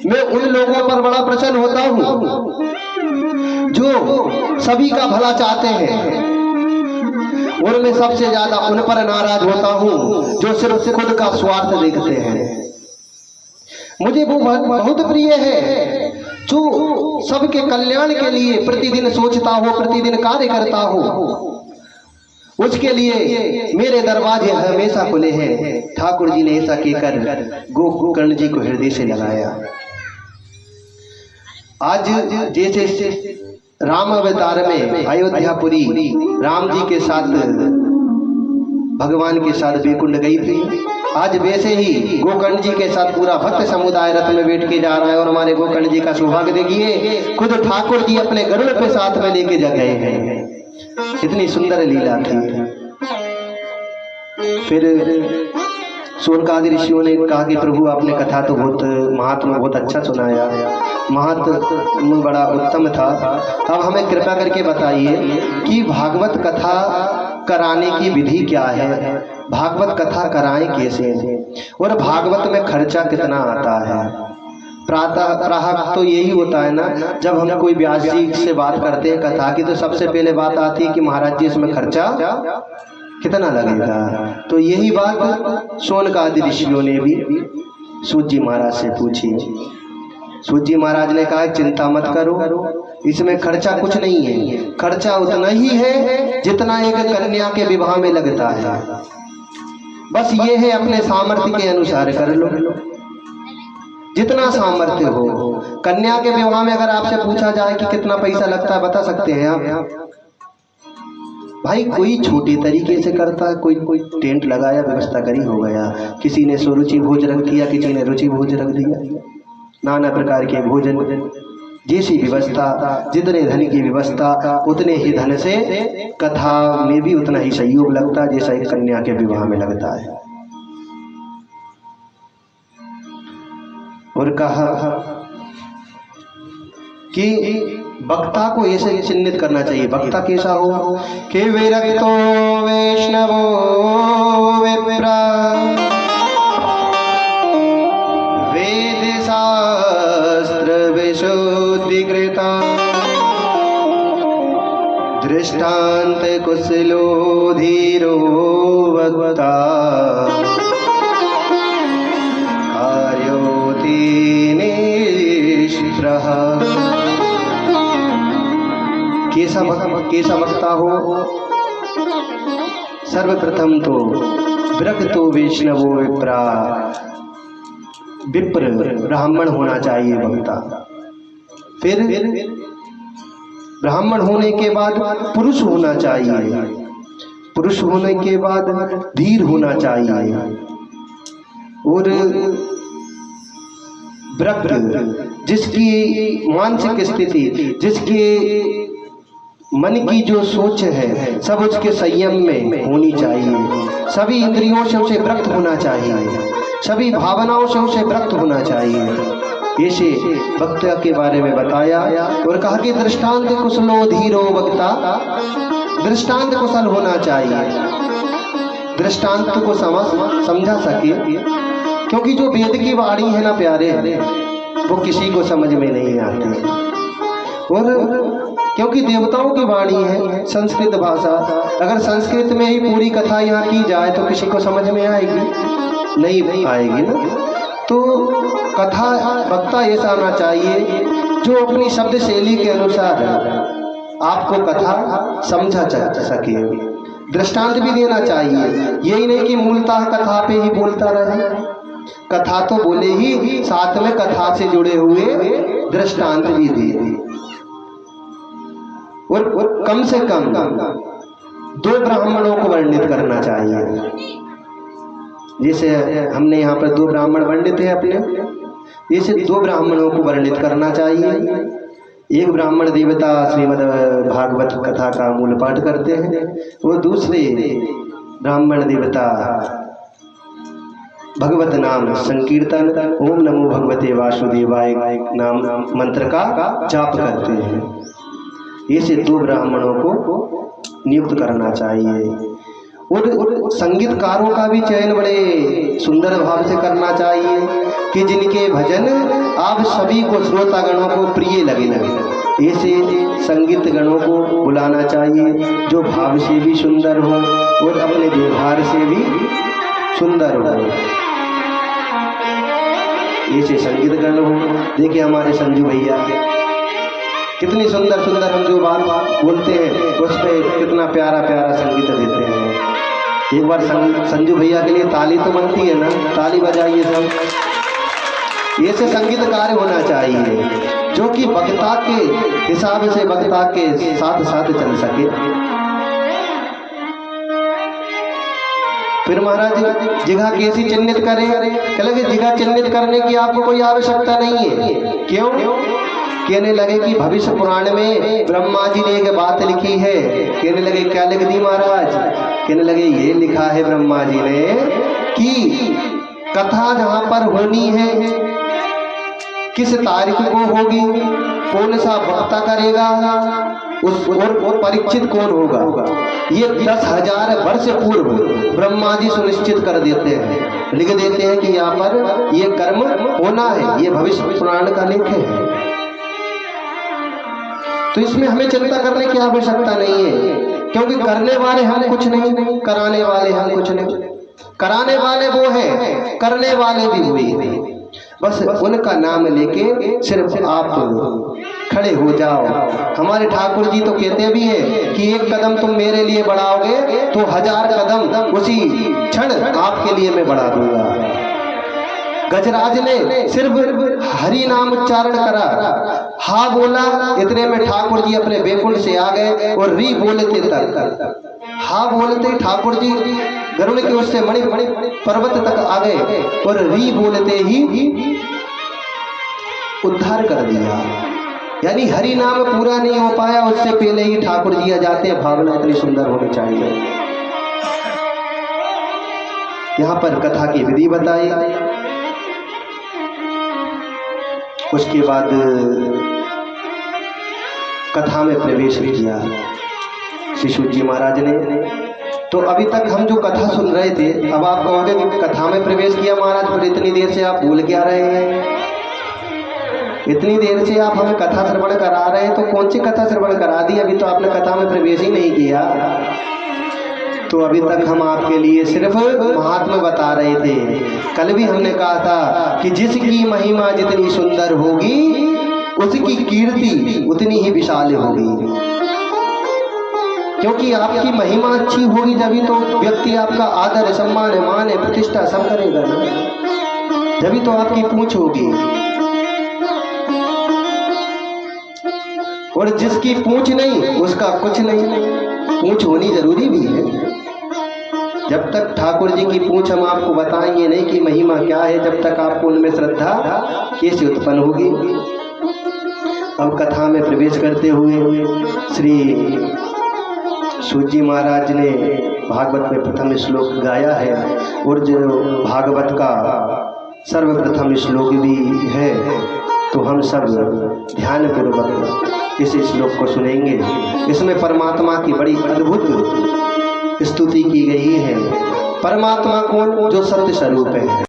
मैं उन लोगों पर बड़ा प्रसन्न होता हूँ जो सभी का भला चाहते हैं, और मैं सबसे ज्यादा उन पर नाराज होता हूँ जो सिर्फ खुद का स्वार्थ देखते हैं। मुझे वो बहुत प्रिय है जो सबके कल्याण के लिए प्रतिदिन सोचता हो, प्रतिदिन कार्य करता हो। उसके लिए मेरे दरवाजे हमेशा खुले हैं। ठाकुर जी ने ऐसा कहकर गोकर्ण जी को हृदय से लगाया। आज जैसे राम अवतार में अयोध्यापुरी राम जी के साथ भगवान के साथ बैकुंठ गई थी, आज वैसे ही गोकर्ण जी के साथ पूरा भक्त समुदाय रथ में बैठ के जा रहा है। और हमारे गोकर्ण जी का सौभाग्य देखिए, खुद ठाकुर जी अपने गरुड़ पे साथ में लेके जा गए हैं। इतनी सुंदर लीला थी। फिर शौनकादि ऋषियों ने कहा कि प्रभु आपने कथा तो बहुत महात्मा बहुत अच्छा सुनाया, महात्मा बड़ा उत्तम था। अब हमें कृपा करके बताइए कि भागवत कथा कराने की विधि क्या है, भागवत कथा कराएं कैसे, और भागवत में खर्चा कितना आता है। प्रातः तो यही होता है ना, जब हम कोई व्यास जी से बात करते हैं कथा की, तो सबसे पहले बात आती है कि महाराज जी इसमें खर्चा कितना लगेगा। तो यही बात शौनकादि ऋषियों ने भी सूत जी महाराज से पूछी। सूत जी महाराज ने कहा चिंता मत करो, इसमें खर्चा कुछ नहीं है, खर्चा उतना ही है जितना एक कन्या के विवाह में लगता है। बस ये है अपने सामर्थ्य के अनुसार कर लो, जितना सामर्थ्य हो। कन्या के विवाह में अगर आपसे पूछा जाए कि कितना पैसा लगता है, बता सकते हैं आप? भाई कोई छोटे तरीके से करता है, कोई टेंट लगाया, व्यवस्था करी, हो गया। किसी ने सुरुचि भोज रख दिया, किसी ने रुचि भोज रख दिया, नाना प्रकार के भोजन, जैसी व्यवस्था, जितने धन की व्यवस्था उतने ही धन से कथा में भी उतना ही सहयोग लगता है जैसा एक कन्या के विवाह में लगता है। और कहा कि वक्ता को ऐसे चिन्हित करना चाहिए। वक्ता कैसा हो कि विरक्तो वैष्णवो विप्रा वेद शास्त्र विशुद्धिकृता दृष्टांत कुशलो धीरो वक्ता कार्योति निष्प्रह। कैसा वक्ता हो? सर्वप्रथम तो विरक्तो वैष्णवो विप्रा, विप्र ब्राह्मण होना चाहिए वक्ता। फिर ब्राह्मण होने के बाद पुरुष होना चाहिए, पुरुष होने के बाद धीर होना चाहिए, और विरक्त जिसकी मानसिक स्थिति, जिसकी मन की जो सोच है सब उसके संयम में होनी चाहिए। सभी इंद्रियों से उसे विरक्त होना चाहिए, सभी भावनाओं से उसे विरक्त होना चाहिए। ऐसे वक्ता के बारे में बताया और कहा कि दृष्टांत कुशलो धीरो वक्ता, दृष्टांत कुशल होना चाहिए, दृष्टांत को समझा सके। क्योंकि जो वेद की वाणी है ना प्यारे, वो किसी को समझ में नहीं आती। और क्योंकि देवताओं की वाणी है, संस्कृत भाषा, अगर संस्कृत में ही पूरी कथा यहाँ की जाए तो किसी को समझ में आएगी? नहीं आएगी ना। तो कथा वक्ता ऐसा आना चाहिए जो अपनी शब्द शैली के अनुसार आपको कथा समझा जा सके। दृष्टांत भी देना चाहिए, यही नहीं कि मूलतः कथा पे ही बोलता रहे। कथा तो बोले ही, साथ में कथा से जुड़े हुए दृष्टांत भी दे। और कम से कम 2 ब्राह्मणों को वर्णित करना चाहिए। जैसे हमने यहाँ पर 2 ब्राह्मण वर्णित है अपने, जैसे 2 ब्राह्मणों को वर्णित करना चाहिए। एक ब्राह्मण देवता श्रीमद् भागवत कथा का मूल पाठ करते हैं, वो दूसरे ब्राह्मण देवता भगवत नाम संकीर्तन, ओम नमो भगवते वासुदेवाय नाम मंत्र का जाप करते हैं। ऐसे 2 ब्राह्मणों को नियुक्त करना चाहिए। और संगीतकारों का भी चयन बड़े सुंदर भाव से करना चाहिए। कि जिनके भजन आप सभी को श्रोतागणों को प्रिय लगे। ऐसे संगीत गणों को बुलाना चाहिए जो भाव से भी सुंदर हो और अपने व्यवहार से भी सुंदर हो। ऐसे संगीत गण हो। देखिए हमारे संजू भैया कितनी सुंदर सुंदर हम जो बात बोलते हैं उस पर कितना प्यारा प्यारा संगीत देते हैं। एक बार संजू भैया के लिए ताली तो बनती है ना, ताली बजाइए सब। ऐसे संगीत कार्य होना चाहिए जो कि वक्ता के हिसाब से वक्ता के साथ साथ चल सके। फिर महाराज जगह कैसी चिन्हित करें? लगे जगह चिन्हित करने की आपको कोई आवश्यकता नहीं है। क्यों? कहने लगे कि भविष्य पुराण में ब्रह्मा जी ने एक बात लिखी है। कहने लगे क्या लिख दी महाराज? कहने लगे ये लिखा है ब्रह्मा जी ने कि कथा जहां पर होनी है किस तारीख को होगी, कौन सा वक्ता करेगा, उस और परीक्षित कौन होगा, ये 10,000 वर्ष पूर्व ब्रह्मा जी सुनिश्चित कर देते हैं, लिख देते हैं कि यहाँ पर ये कर्म होना है। ये भविष्य पुराण का लेख है। तो इसमें हमें चिंता करने की आवश्यकता नहीं है, क्योंकि करने वाले हम कुछ नहीं, कराने वाले हम कुछ नहीं। कराने वाले वो है, करने वाले भी वही। बस उनका नाम लेके सिर्फ आप खड़े हो जाओ। हमारे ठाकुर जी तो कहते भी है कि एक कदम तुम मेरे लिए बढ़ाओगे तो 1000 कदम उसी क्षण आपके लिए मैं बढ़ा दूंगा। गजराज ने सिर्फ हरि नाम उच्चारण करा, हा बोला, इतने में ठाकुर जी अपने बैकुंठ से आ गए और री बोलते तक, हा बोलते ठाकुर जी गरुड़ के उससे मणि पर्वत तक आ गए और री बोलते ही उद्धार कर दिया। यानी हरि नाम पूरा नहीं हो पाया, उससे पहले ही ठाकुर जी आ जाते हैं। भावना इतनी सुंदर होनी चाहिए। यहाँ पर कथा की विधि बताई, उसके बाद कथा में प्रवेश किया शिशु जी महाराज ने। तो अभी तक हम जो कथा सुन रहे थे, अब आप कहोगे कि कथा में प्रवेश किया महाराज, फिर इतनी देर से आप भूल क्या रहे हैं? इतनी देर से आप हमें कथा श्रवण करा रहे हैं, तो कौन सी कथा श्रवण करा दी? अभी तो आपने कथा में प्रवेश ही नहीं किया। तो अभी तक हम आपके लिए सिर्फ महात्मा बता रहे थे। कल भी हमने कहा था कि जिसकी महिमा जितनी सुंदर होगी उसकी कीर्ति उतनी ही विशाल होगी। क्योंकि आपकी महिमा अच्छी होगी जभी तो व्यक्ति आपका आदर सम्मान मान प्रतिष्ठा सब करेगा ना, जभी तो आपकी पूंछ होगी। और जिसकी पूंछ नहीं उसका कुछ नहीं। पूंछ होनी जरूरी भी है। जब तक ठाकुर जी की पूंछ हम आपको बताएंगे नहीं कि महिमा क्या है, जब तक आपको उनमें श्रद्धा कैसे उत्पन्न होगी। अब कथा में प्रवेश करते हुए श्री सूजी महाराज ने भागवत में प्रथम श्लोक गाया है, और जो भागवत का सर्वप्रथम श्लोक भी है, तो हम सब ध्यान पूर्वक इस श्लोक को सुनेंगे। इसमें परमात्मा की बड़ी अद्भुत स्तुति की गई है। परमात्मा कौन? जो सत्य स्वरूप है।